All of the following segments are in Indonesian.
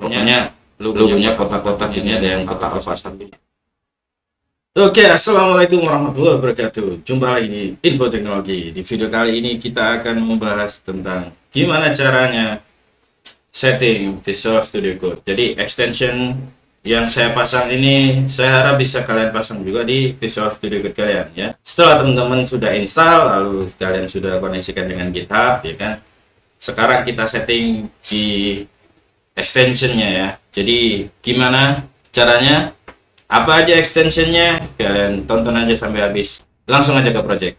pokoknya logonya kotak-kotak ini ada yang kotak lepasan. Oke, assalamualaikum warahmatullahi wabarakatuh. Jumpa lagi di Info Teknologi. Di video kali ini kita akan membahas tentang gimana caranya setting Visual Studio Code. Jadi extension yang saya pasang ini saya harap bisa kalian pasang juga di Visual Studio Code kalian ya. Setelah teman-teman sudah install, lalu kalian sudah koneksikan dengan GitHub ya kan. Sekarang kita setting di extensionnya ya. Jadi gimana caranya? Apa aja extensionnya? Kalian tonton aja sampai habis. Langsung aja ke project.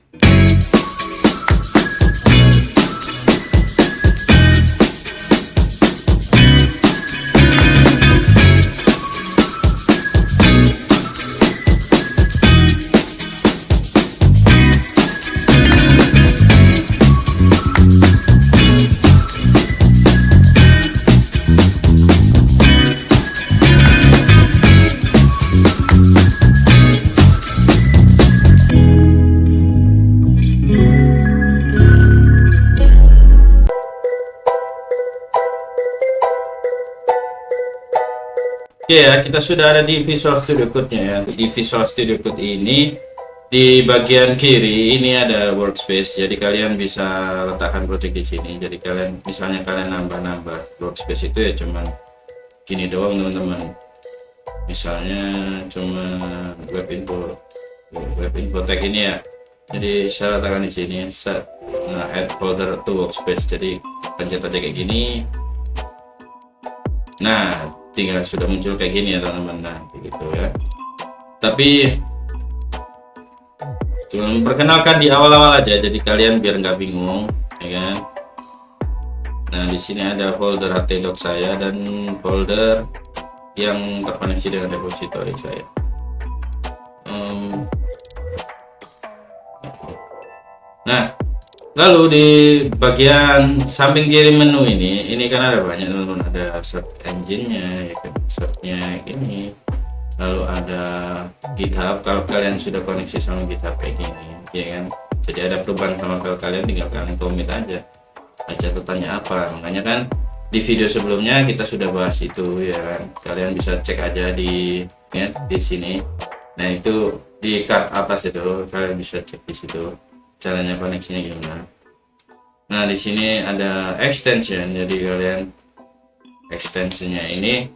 Oke ya, kita sudah ada di Visual Studio Code-nya ya. Di Visual Studio Code ini, di bagian kiri ini ada workspace. Jadi kalian bisa letakkan project di sini. Jadi kalian, misalnya kalian nambah workspace itu ya cuman gini doang teman-teman. Misalnya cuma web info tag ini ya. Jadi saya letakkan di sini. Nah, add folder to workspace. Jadi pencet aja kayak gini. Nah, tinggal sudah muncul kayak gini ya teman-teman. Nah begitu ya, tapi cuma memperkenalkan di awal-awal aja, jadi kalian biar nggak bingung ya kan. Nah di sini ada folder htdoc saya dan folder yang terkoneksi dengan repository saya. Nah lalu di bagian samping kiri menu ini kan ada banyak teman-teman, ada search engine-nya ya kan, search-nya ini, lalu ada GitHub. Kalau kalian sudah koneksi sama GitHub kayak gini ya kan, jadi ada perubahan sama file kalian, tinggal kalian commit aja catatannya apa. Makanya kan di video sebelumnya kita sudah bahas itu ya kan, kalian bisa cek aja di sini. Nah itu di card atas itu kalian bisa cek di situ caranya koneksinya gimana. Nah di sini ada extension, jadi kalian extensionnya ini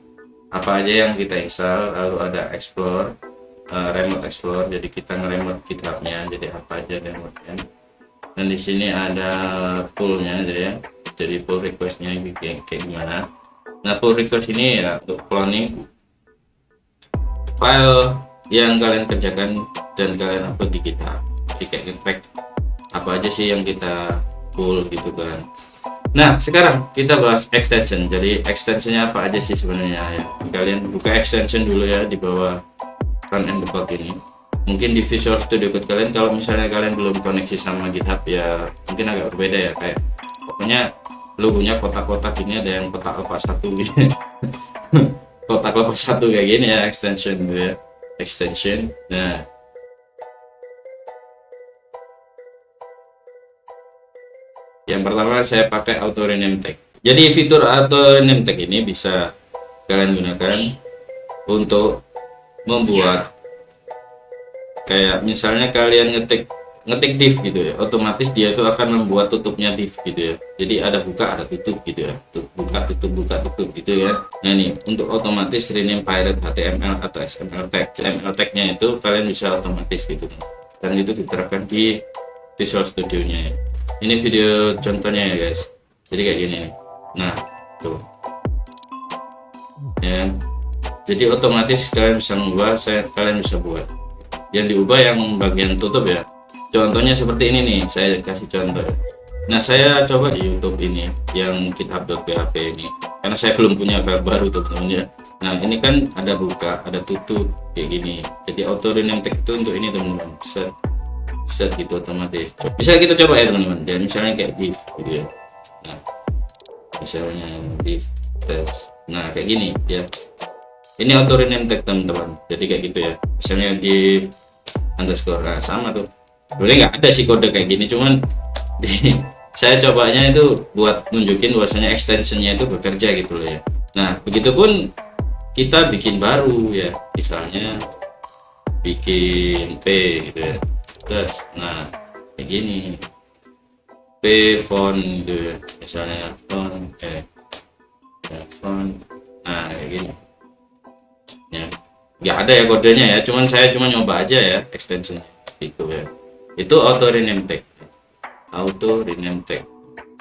apa aja yang kita install, lalu ada explore, remote explore, jadi kita nge-remote GitHub-nya, jadi apa aja remote-nya. Dan di sini ada pull-nya, jadi pull request-nya kayak gimana. Nah pull request ini ya untuk cloning file yang kalian kerjakan dan kalian upload di GitHub. Jadi kayak track apa aja sih yang kita pull gitu kan. Nah sekarang kita bahas extension. Jadi extensionnya apa aja sih sebenarnya ya. Kalian buka extension dulu ya di bawah run and debug ini. Mungkin di Visual Studio Code kalian, kalau misalnya kalian belum koneksi sama GitHub ya mungkin agak berbeda ya, kayak pokoknya logonya kotak-kotak ini, ada yang kotak lepas satu gitu. Kotak lepas satu kayak gini ya, extension gitu ya, extension. Nah yang pertama saya pakai auto rename tag. Jadi fitur auto rename tag ini bisa kalian gunakan untuk membuat kayak misalnya kalian ngetik div gitu ya, otomatis dia itu akan membuat tutupnya div gitu ya. Jadi ada buka ada tutup gitu ya, buka tutup gitu ya. Nah ini untuk otomatis rename pirate HTML atau XML tag-nya itu kalian bisa otomatis gitu, dan itu diterapkan di Visual Studio-nya ya. Ini video contohnya ya guys, jadi kayak gini nih. Nah tuh ya, jadi otomatis kalian bisa membuat, kalian bisa buat yang diubah yang bagian tutup ya. Contohnya seperti ini nih, saya kasih contoh ya. Nah saya coba di YouTube ini yang github.php ini, karena saya belum punya file baru teman-teman ya. Nah ini kan ada buka ada tutup kayak gini, jadi auto rename tag itu untuk ini teman-teman, set gitu otomatis. Bisa kita coba ya teman-teman, dan misalnya kayak div gitu ya. Nah misalnya div test, nah kayak gini ya, ini auto rename tag teman-teman, jadi kayak gitu ya. Misalnya div underscore, nah sama tuh. Sebenarnya nggak ada sih kode kayak gini, cuman saya cobanya itu buat nunjukin bahwasanya extensionnya itu bekerja gitu loh ya. Nah, begitupun kita bikin baru ya, misalnya bikin P gitu ya. Terus nah kayak gini, P font gitu ya. Misalnya font nah kayak gini ya. Nggak ada ya kodenya ya, saya cuma nyoba aja ya extensionnya gitu ya. Itu auto rename tag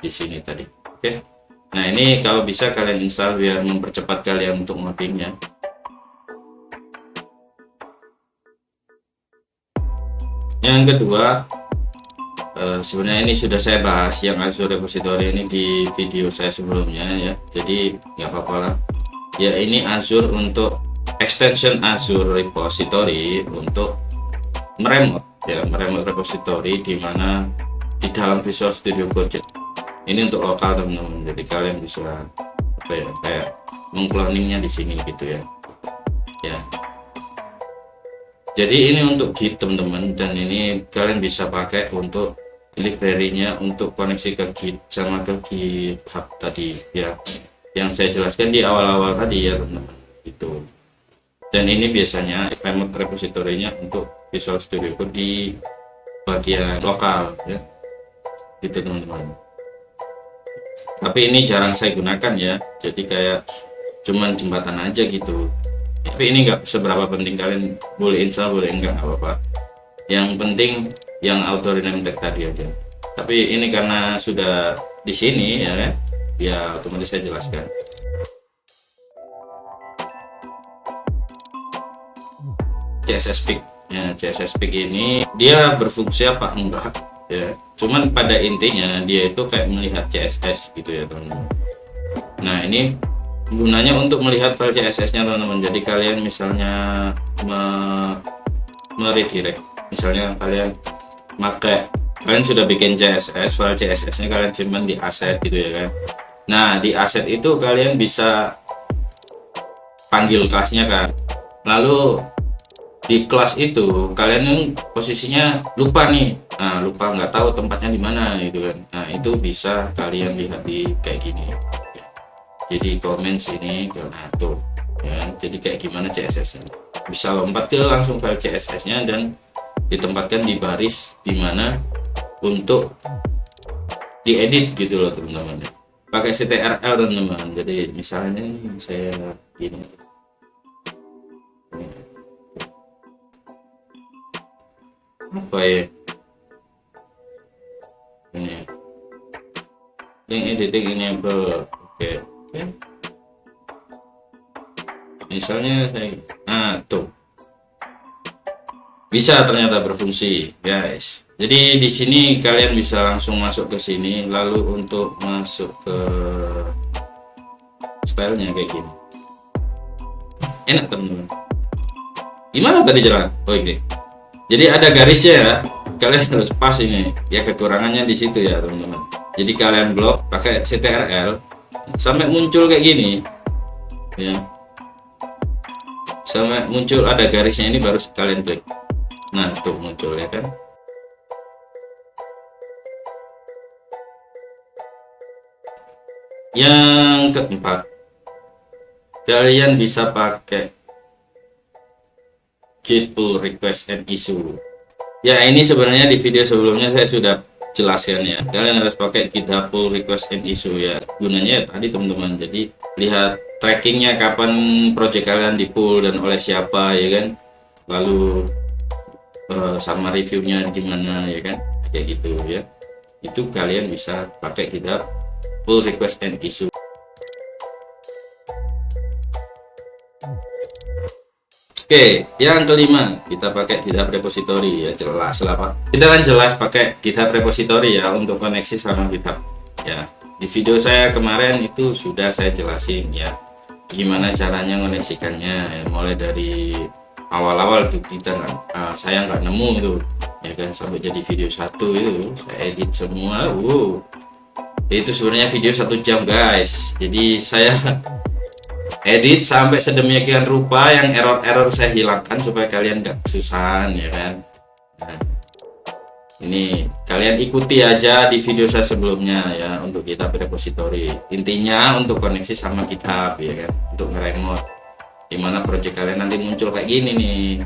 di sini tadi. Oke. Nah, ini kalau bisa kalian install biar mempercepat kalian untuk ngodingnya. Yang kedua, sebenarnya ini sudah saya bahas yang Azure Repository ini di video saya sebelumnya ya, jadi nggak apa-apa lah ya. Ini Azure untuk extension Azure Repository untuk meremote ya, meremote repository di mana di dalam Visual Studio Code. Ini untuk lokal teman-teman, jadi kalian bisa apa ya, kayak mengcloningnya di sini gitu ya. Jadi ini untuk Git teman-teman, dan ini kalian bisa pakai untuk library-nya untuk koneksi ke Git sama ke GitHub tadi ya, yang saya jelaskan di awal-awal tadi ya teman-teman itu. Dan ini biasanya remote repository-nya untuk Visual Studio Code di bagian lokal ya, gitu teman-teman. Tapi ini jarang saya gunakan ya, jadi kayak cuman jembatan aja gitu. Tapi ini enggak seberapa penting, kalian boleh install boleh enggak apa-apa. Yang penting yang auto rename tag tadi aja. Tapi ini karena sudah di sini ya kan, ya otomatis saya jelaskan. CSS Pick ya, CSS Pick ini dia berfungsi apa enggak ya, cuman pada intinya dia itu kayak melihat CSS gitu ya teman-teman. Nah, ini gunanya untuk melihat file CSS nya teman-teman. Jadi kalian misalnya meredirect, misalnya kalian sudah bikin CSS, file CSS nya kalian simpan di asset gitu ya kan. Nah, di asset itu kalian bisa panggil kelasnya kan, lalu di kelas itu kalian posisinya lupa nih, lupa nggak tahu tempatnya di mana gitu kan. Nah, itu bisa kalian lihat di kayak gini. Jadi comments ini tuh ya, jadi kayak gimana CSS nya bisa lompat ke langsung file CSS nya dan ditempatkan di baris dimana untuk diedit gitu loh teman-teman. Pakai CTRL teman-teman. Jadi misalnya saya gini, apa ya ini, link editing enable. Oke. Misalnya saya tuh bisa ternyata berfungsi guys. Jadi di sini kalian bisa langsung masuk ke sini, lalu untuk masuk ke stylenya kayak gini enak teman-teman. Gimana tadi jalan? Oke. Jadi ada garisnya ya, kalian harus pas ini ya, kekurangannya di situ ya teman-teman. Jadi kalian blok pakai CTRL sampai muncul kayak gini ya, sampai muncul ada garisnya, ini baru kalian klik. Nah, tuh muncul ya kan. Yang keempat, kalian bisa pakai Git pull request and issue ya. Ini sebenarnya di video sebelumnya saya sudah jelaskan ya, kalian harus pakai GitHub pull request and issue ya. Gunanya ya tadi teman-teman, jadi lihat trackingnya kapan project kalian di pull dan oleh siapa ya kan, lalu sama reviewnya gimana ya kan, kayak gitu ya. Itu kalian bisa pakai GitHub pull request and issue. Oke, yang kelima kita pakai GitHub repository ya, jelas lah Pak. Kita kan jelas pakai GitHub repository ya untuk koneksi sama GitHub ya. Di video saya kemarin itu sudah saya jelasin ya gimana caranya mengoneksikannya ya, mulai dari awal-awal tuh kita saya nggak nemu itu ya kan, sampai jadi video satu itu saya edit semua. Itu sebenarnya video 1 jam guys. Jadi saya edit sampai sedemikian rupa, yang error saya hilangkan supaya kalian nggak kesusahan ya kan. Ini kalian ikuti aja di video saya sebelumnya ya, untuk GitHub repository. Intinya untuk koneksi sama GitHub ya kan, untuk nge-remote dimana project kalian nanti muncul kayak gini nih.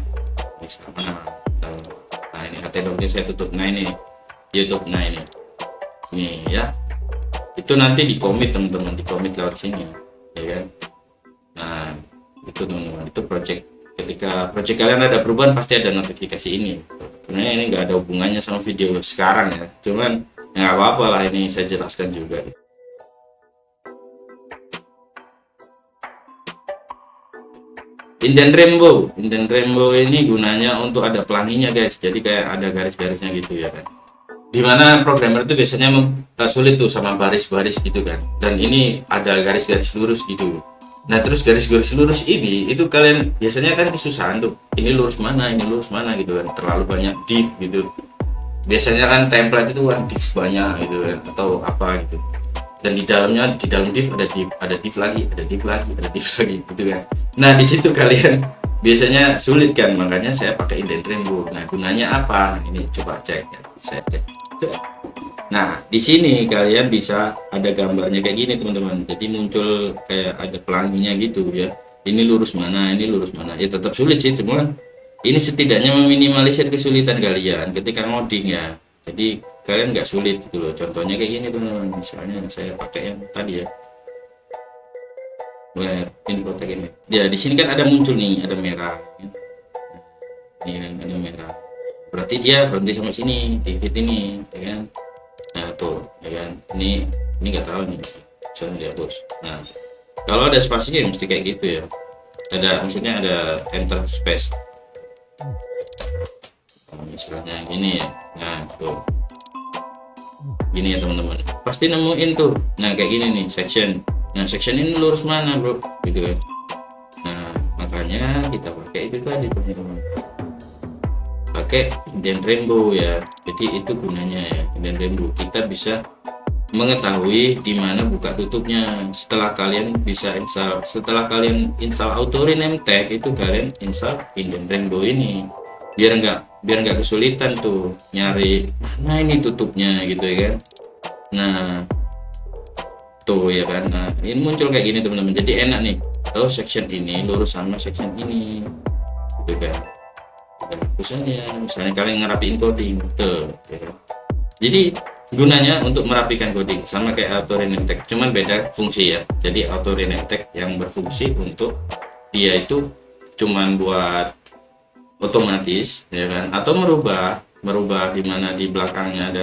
Misalnya, nah ini ht.doc saya tutup. Nah ini YouTube, nah ini ya, itu nanti di commit teman-teman, di commit lewat sini ya kan. Nah itu teman-teman, itu project, ketika project kalian ada perubahan pasti ada notifikasi ini. Sebenarnya ini nggak ada hubungannya sama video sekarang ya, cuman nggak apa-apa lah, ini saya jelaskan juga. Indent Rainbow ini gunanya untuk ada pelanginya guys, jadi kayak ada garis-garisnya gitu ya kan, dimana programmer itu biasanya sulit tuh sama baris-baris gitu kan, dan ini ada garis-garis lurus gitu. Nah terus garis-garis lurus ini itu kalian biasanya kan kesusahan tuh, ini lurus mana gitu kan, terlalu banyak div gitu. Biasanya kan template itu kan div banyak gitu kan, atau apa gitu. Dan di dalam div ada div lagi gitu kan. Nah di situ kalian biasanya sulit kan, makanya saya pakai Indent Rainbow. Nah gunanya apa? Ini coba cek ya, saya cek. Nah di sini kalian bisa ada gambarnya kayak gini teman-teman, jadi muncul kayak ada pelanginya gitu ya, ini lurus mana ya. Tetap sulit sih, cuman ini setidaknya meminimalisir kesulitan kalian ketika ngoding ya, jadi kalian nggak sulit gitu loh. Contohnya kayak gini teman-teman, misalnya saya pakai yang tadi ya, ini kotak ini ya, di sini kan ada muncul nih, ada merah ini, ada merah, berarti dia berhenti sama sini, titik ini ya kan. Nah tuh ya kan, ini nggak tahu nih, saya dihapus. Nah kalau ada spasinya mesti kayak gitu ya, maksudnya ada enter space. Nah, misalnya gini ya, nah tuh gini ya teman-teman, pasti nemuin tuh. Nah kayak gini nih section, nah section ini lurus mana bro gitu kan. Nah makanya kita pakai itu tadi teman-teman, pakai Indent Rainbow ya. Jadi itu gunanya ya, Indent Rainbow, kita bisa mengetahui di mana buka tutupnya. Setelah kalian install auto rename tag, itu kalian install Indent Rainbow ini, biar nggak kesulitan tuh nyari mana ini tutupnya gitu ya kan. Nah tuh ya kan, nah ini muncul kayak gini teman-teman, jadi enak nih. Oh section ini lurus sama section ini gitu kan. Misalnya kalian ngerapiin coding tuh ya kan? Jadi gunanya untuk merapikan coding, sama kayak auto rename tag, cuman beda fungsi ya. Jadi auto rename tag yang berfungsi untuk dia itu cuman buat otomatis ya kan, atau merubah di mana di belakangnya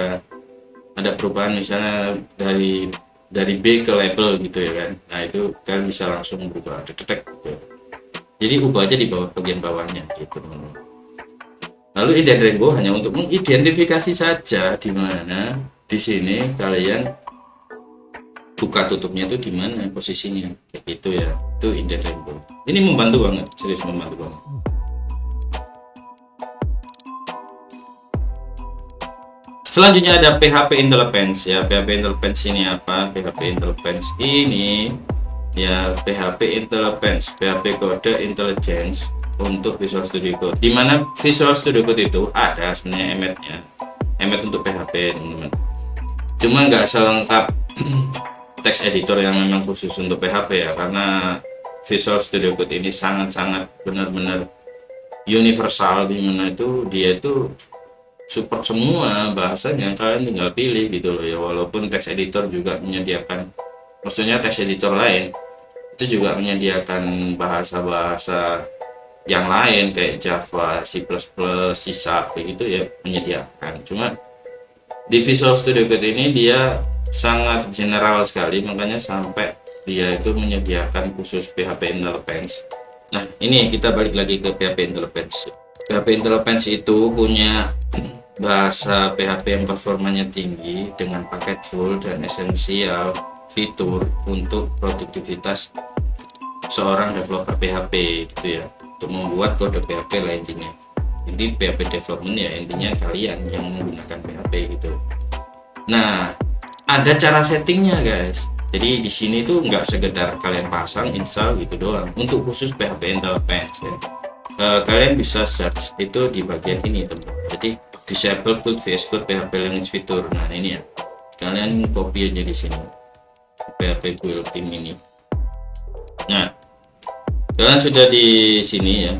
ada perubahan, misalnya dari B ke label gitu ya kan. Nah itu kalian bisa langsung berubah detek gitu. Jadi ubah aja di bagian bawahnya gitu. Lalu Indent Rainbow hanya untuk mengidentifikasi saja di mana di sini kalian buka tutupnya itu di mana posisinya kayak gitu ya. Itu Indent Rainbow. Ini membantu banget, serius membantu banget. Selanjutnya ada PHP Intelligence ya. PHP Intelligence ini apa? PHP Intelligence ini ya, PHP Intelligence, PHP Code Intelligence untuk Visual Studio Code, dimana Visual Studio Code itu ada sebenarnya emet untuk PHP teman-teman, cuma nggak selengkap text editor yang memang khusus untuk PHP ya, karena Visual Studio Code ini sangat-sangat benar-benar universal, dimana itu dia itu support semua bahasanya, kalian tinggal pilih gitu loh ya. Walaupun text editor juga menyediakan, maksudnya text editor lain itu juga menyediakan bahasa-bahasa yang lain kayak Java, C++, C# gitu ya, menyediakan. Cuma di Visual Studio Code ini dia sangat general sekali, makanya sampai dia itu menyediakan khusus PHP Intelligence. Nah ini kita balik lagi ke PHP Intelligence. PHP Intelligence itu punya bahasa PHP yang performanya tinggi dengan paket full dan esensial fitur untuk produktivitas seorang developer PHP gitu ya, untuk membuat kode PHP lah intinya. Jadi PHP development ya intinya kalian yang menggunakan PHP gitu. Nah ada cara settingnya guys, jadi di sini tuh nggak sekedar kalian pasang install gitu doang. Untuk khusus PHP Intelligence ya, kalian bisa search itu di bagian ini teman. Jadi disable put VS Code PHP language fitur. Nah ini ya, kalian copy aja di sini PHP built-in ini. Nah kalian sudah di sini ya,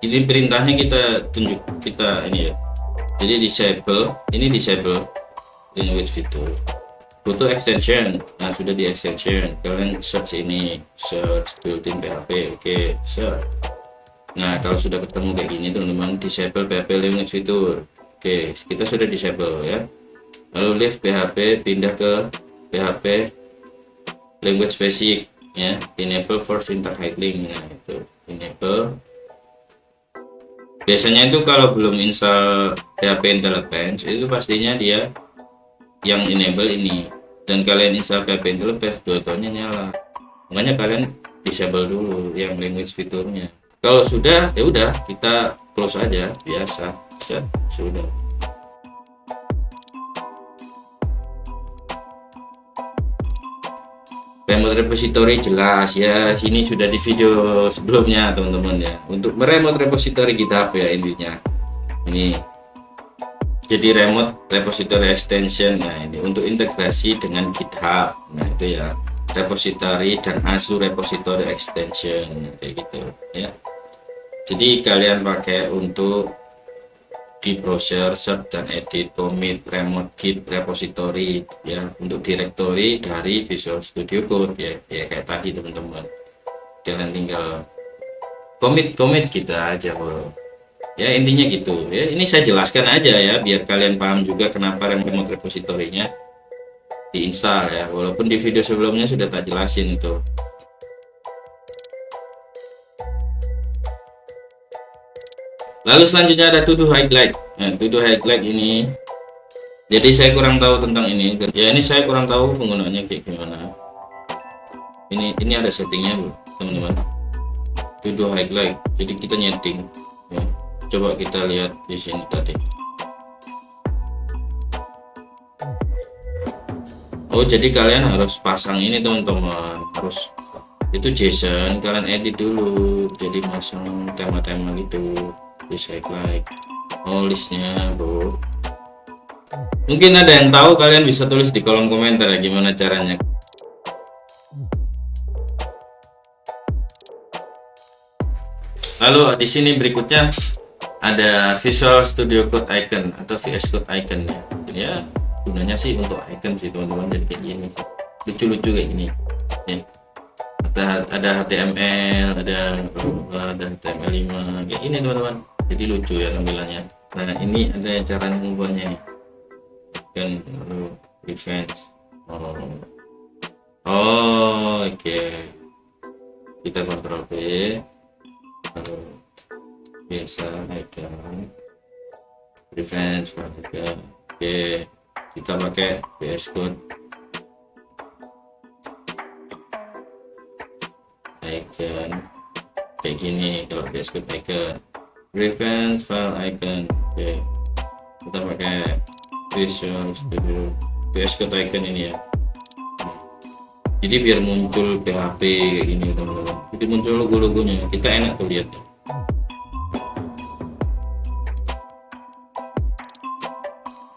ini perintahnya kita ini ya. Jadi disable, ini disable language fitur, butuh extension. Nah sudah di extension, kalian search ini, search built-in PHP. Oke, search. Nah kalau sudah ketemu kayak gini teman-teman, disable PHP language fitur. Oke, kita sudah disable ya. Lalu leave PHP, pindah ke PHP language basic ya, enable for syntax highlighting. Nah itu enable. Biasanya itu kalau belum install PHP Intelligence itu pastinya dia yang enable ini, dan kalian install PHP Intelligence dua-duanya nyala. Makanya kalian disable dulu yang language fiturnya. Kalau sudah ya udah kita close aja biasa. Sudah. Remote repository jelas ya, sini sudah di video sebelumnya teman-teman ya, untuk meremote repository GitHub ya intinya ini. Jadi remote repository extension, nah ini untuk integrasi dengan GitHub. Nah itu ya, repository dan Azure repository extension kayak gitu ya. Jadi kalian pakai untuk di browser search dan edit commit remote git repository ya, untuk directory dari Visual Studio Code ya kayak tadi teman-teman. Kalian tinggal commit kita aja bro ya, intinya gitu ya. Ini saya jelaskan aja ya biar kalian paham juga kenapa remote repository-nya diinstal ya, walaupun di video sebelumnya sudah tak jelasin itu. Lalu selanjutnya ada to do highlight. Nah, to do highlight ini, jadi saya kurang tahu tentang ini. Ya ini saya kurang tahu penggunaannya kayak gimana. Ini ada settingnya bu, teman-teman. To do highlight. Jadi kita nyeting. Ya. Coba kita lihat di sini tadi. Oh jadi kalian harus pasang ini teman-teman. Harus itu JSON kalian edit dulu. Jadi masang tema-tema gitu. Highlight. Oh listnya bro, mungkin ada yang tahu, kalian bisa tulis di kolom komentar ya gimana caranya. Lalu di sini berikutnya ada Visual Studio Code icon atau VS Code icon ya, gunanya sih untuk icon sih teman-teman. Jadi kayak gini lucu-lucu kayak gini ya. Ada HTML, ada HTML5 kayak ini teman-teman, jadi lucu ya tampilannya. Nah ini ada cara mengubahnya kan, defense. Oke. Kita kontrol V, lalu biasa icon defense. Oke, kita pakai VS Code icon kayak gini. Kalau VS Code icon reference file icon. Oke, kita pakai Visual Studio VS Code icon ini ya. Jadi biar muncul PHP kayak gini teman-teman, jadi muncul logo-logonya, kita enak tuh lihatnya.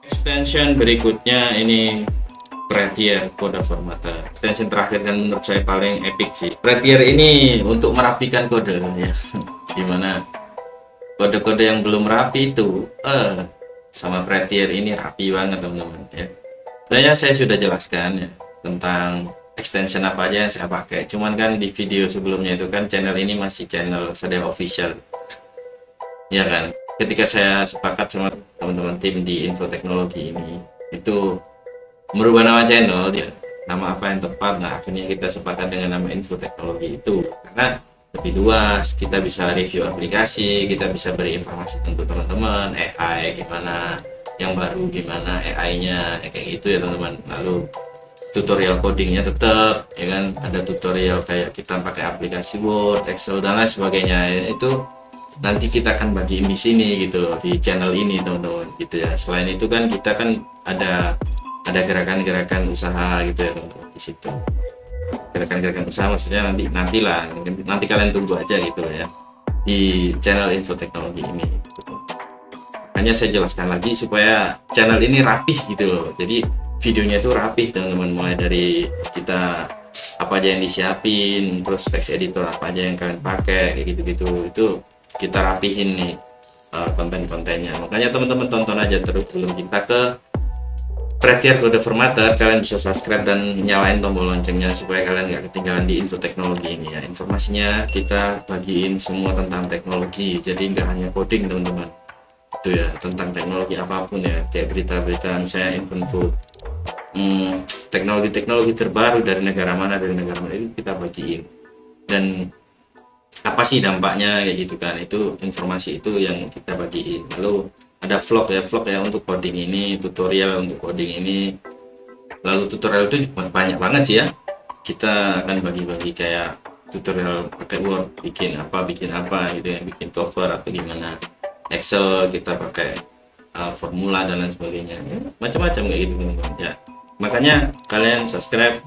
Extension berikutnya ini Prettier Code Formatter. Extension terakhir dan menurut saya paling epic sih. Prettier ini untuk merapikan kode ya. Gimana kode-kode yang belum rapi itu sama Prettier ini rapi banget teman-teman ya. Sebenarnya saya sudah jelaskan ya tentang extension apa aja yang saya pakai. Cuman kan di video sebelumnya itu kan channel ini masih channel Sadeo Official. Ya kan. Ketika saya sepakat sama teman-teman tim di Info Teknologi ini, itu merubah nama channel ya, nama apa yang tepat. Nah akhirnya kita sepakat dengan nama Info Teknologi itu karena lebih luas, kita bisa review aplikasi, kita bisa beri informasi tentu teman-teman AI gimana, yang baru gimana AI-nya kayak gitu ya teman-teman. Lalu tutorial codingnya tetap ya kan, ada tutorial kayak kita pakai aplikasi Word, Excel dan lain sebagainya ya, itu nanti kita akan bagiin di sini gitu loh, di channel ini teman-teman gitu ya. Selain itu kan kita kan ada gerakan-gerakan usaha gitu ya teman-teman di situ. Gerakan-gerakan usaha maksudnya nanti kalian tunggu aja gitu ya di channel Info Teknologi ini gitu. makanya saya jelaskan lagi supaya channel ini rapih gitu loh. Jadi videonya itu rapih teman-teman, mulai dari kita apa aja yang disiapin, terus text editor apa aja yang kalian pakai kayak gitu-gitu, itu kita rapihin nih konten-kontennya. Makanya teman-teman tonton aja terus sebelum kita ke Prettier Kode Formatter. Kalian bisa subscribe dan nyalain tombol loncengnya supaya kalian nggak ketinggalan di info teknologi ini ya. Informasinya kita bagiin semua tentang teknologi, jadi nggak hanya coding teman-teman, itu ya, tentang teknologi apapun ya, kayak berita-berita misalnya info teknologi terbaru dari negara mana itu kita bagiin, dan apa sih dampaknya kayak gitu kan, itu informasi itu yang kita bagiin. Lalu ada vlog ya untuk coding ini, tutorial untuk coding ini. Lalu tutorial itu banyak banget sih ya, kita akan bagi-bagi kayak tutorial pakai Word bikin apa gitu ya, bikin cover atau gimana, Excel kita pakai formula dan lain sebagainya ya, macam-macam kayak gitu teman-teman ya. Makanya kalian subscribe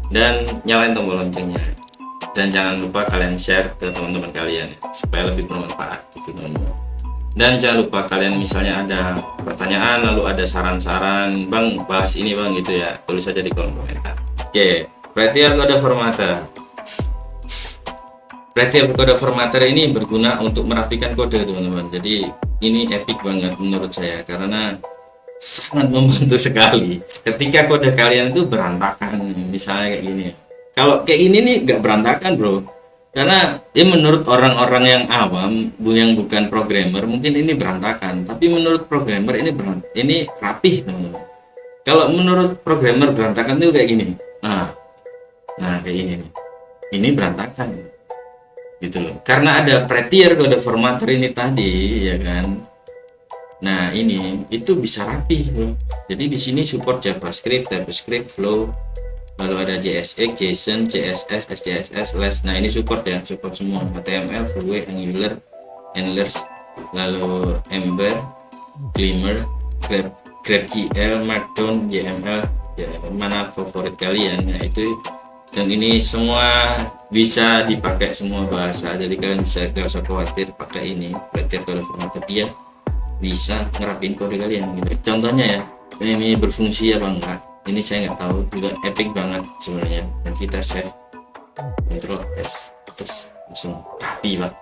dan nyalain tombol loncengnya, dan jangan lupa kalian share ke teman-teman kalian ya, supaya lebih bermanfaat gitu teman-teman. Dan jangan lupa kalian misalnya ada pertanyaan, lalu ada saran-saran, bang bahas ini bang gitu ya, tulis aja di kolom komentar. Oke, Prettier Kode Formatter. Prettier Kode Formatter ini berguna untuk merapikan kode teman-teman. Jadi ini epic banget menurut saya, karena sangat membantu sekali ketika kode kalian itu berantakan, misalnya kayak gini. Kalau kayak ini nih nggak berantakan bro, karena ya menurut orang-orang yang awam, yang bukan programmer, mungkin ini berantakan, tapi menurut programmer ini rapih teman-teman. Kalau menurut programmer berantakan tuh kayak gini, nah kayak gini nih, ini berantakan gitu loh, karena ada Prettier Kode Formatter ini tadi ya kan. Nah ini itu bisa rapih bro. Jadi di sini support JavaScript, TypeScript, Flow, lalu ada JSX, JSON, CSS, SCSS, LESS. Nah ini support ya, support semua, HTML, Vue, Angular, Endless, lalu Ember, Glimmer, GraphQL, Markdown, YML ya, mana favorit kalian ya itu. Dan ini semua bisa dipakai semua bahasa, jadi kalian bisa gak usah khawatir pakai ini Prettier Kode Formatter, dia bisa ngerapin kode kalian gitu. Contohnya ya, ini berfungsi apa enggak, ini saya nggak tahu juga, epic banget sebenarnya. Dan kita save, Ctrl S, terus langsung rapi banget,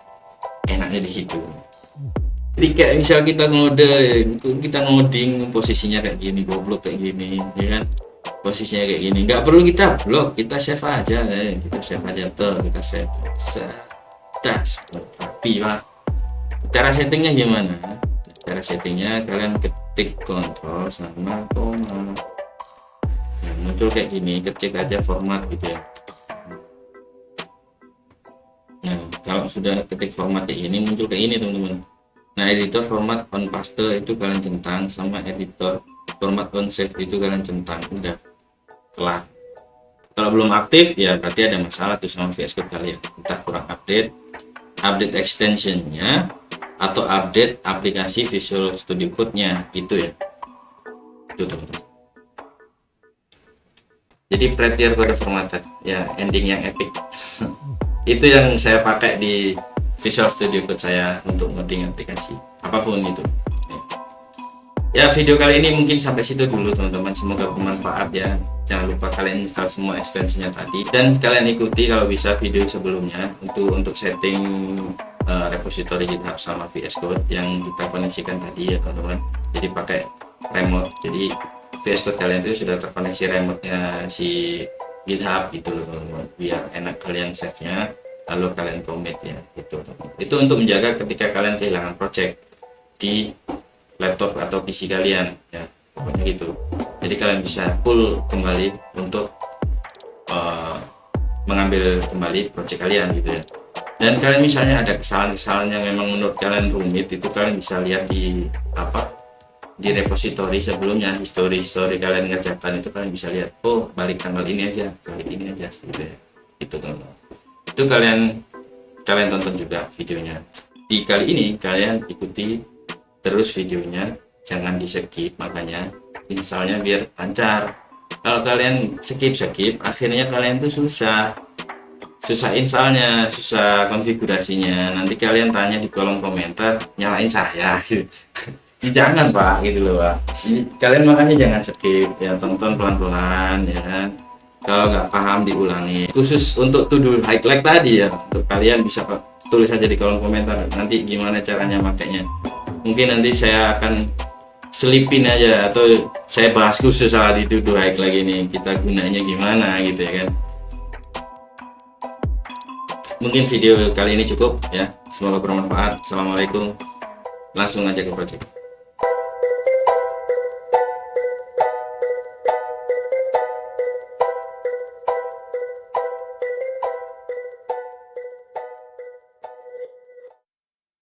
enaknya di situ. Jadi kayak misal kita ngoding posisinya kayak gini, goblok kayak gini ya kan, posisinya kayak gini, nggak perlu kita blok, kita save aja kita save aja tuh, kita save tas rapi banget. Cara settingnya gimana? Cara settingnya kalian ketik kontrol sama koma, nah, muncul kayak gini, ketik aja format gitu ya. Nah kalau sudah ketik format kayak gini, muncul kayak ini teman-teman. Nah editor format on paste itu kalian centang, sama editor format on save itu kalian centang, udah kelar. Kalau belum aktif ya berarti ada masalah tuh sama VS Code kalian, entah kurang update extensionnya, atau update aplikasi Visual Studio Code-nya gitu ya. Itu teman-teman. Jadi Prettier Kode Formatter ya, ending yang epic. Itu yang saya pakai di Visual Studio Code saya untuk ngoding aplikasi apapun itu. Ya video kali ini mungkin sampai situ dulu teman-teman, semoga bermanfaat ya. Jangan lupa kalian install semua ekstensinya tadi, dan kalian ikuti kalau bisa video sebelumnya untuk setting repository GitHub sama VS Code yang kita koneksikan tadi ya teman-teman. Jadi pakai remote, jadi VS Code kalian itu sudah terkoneksi remote-nya si GitHub gitu loh teman-teman, biar enak kalian save-nya lalu kalian commit ya gitu teman-teman. Itu untuk menjaga ketika kalian kehilangan project di laptop atau PC kalian ya, pokoknya gitu. Jadi kalian bisa pull kembali untuk mengambil kembali project kalian gitu ya. Dan kalian misalnya ada kesalahan-kesalahan yang memang menurut kalian rumit, itu kalian bisa lihat di repository sebelumnya, history kalian ngerjakan itu kalian bisa lihat, oh balik tanggal ini aja gitu ya. Itu teman-teman, itu kalian tonton juga videonya. Di kali ini kalian ikuti terus videonya, jangan di skip, makanya installnya biar lancar. Kalau kalian skip akhirnya kalian tuh susah installnya, susah konfigurasinya. Nanti kalian tanya di kolom komentar, nyalain saya Jangan Pak, gitu loh Pak. Jadi, kalian makanya jangan skip ya, tonton pelan-pelan ya kan. Kalau nggak paham diulangi. Khusus untuk to do highlight tadi ya, untuk kalian bisa tulis aja di kolom komentar nanti gimana caranya makainya. Mungkin nanti saya akan selipin aja atau saya bahas khusus salah di to do highlight ini, kita gunanya gimana gitu ya kan. Mungkin video kali ini cukup ya. Semoga bermanfaat. Assalamualaikum. Langsung aja ke project.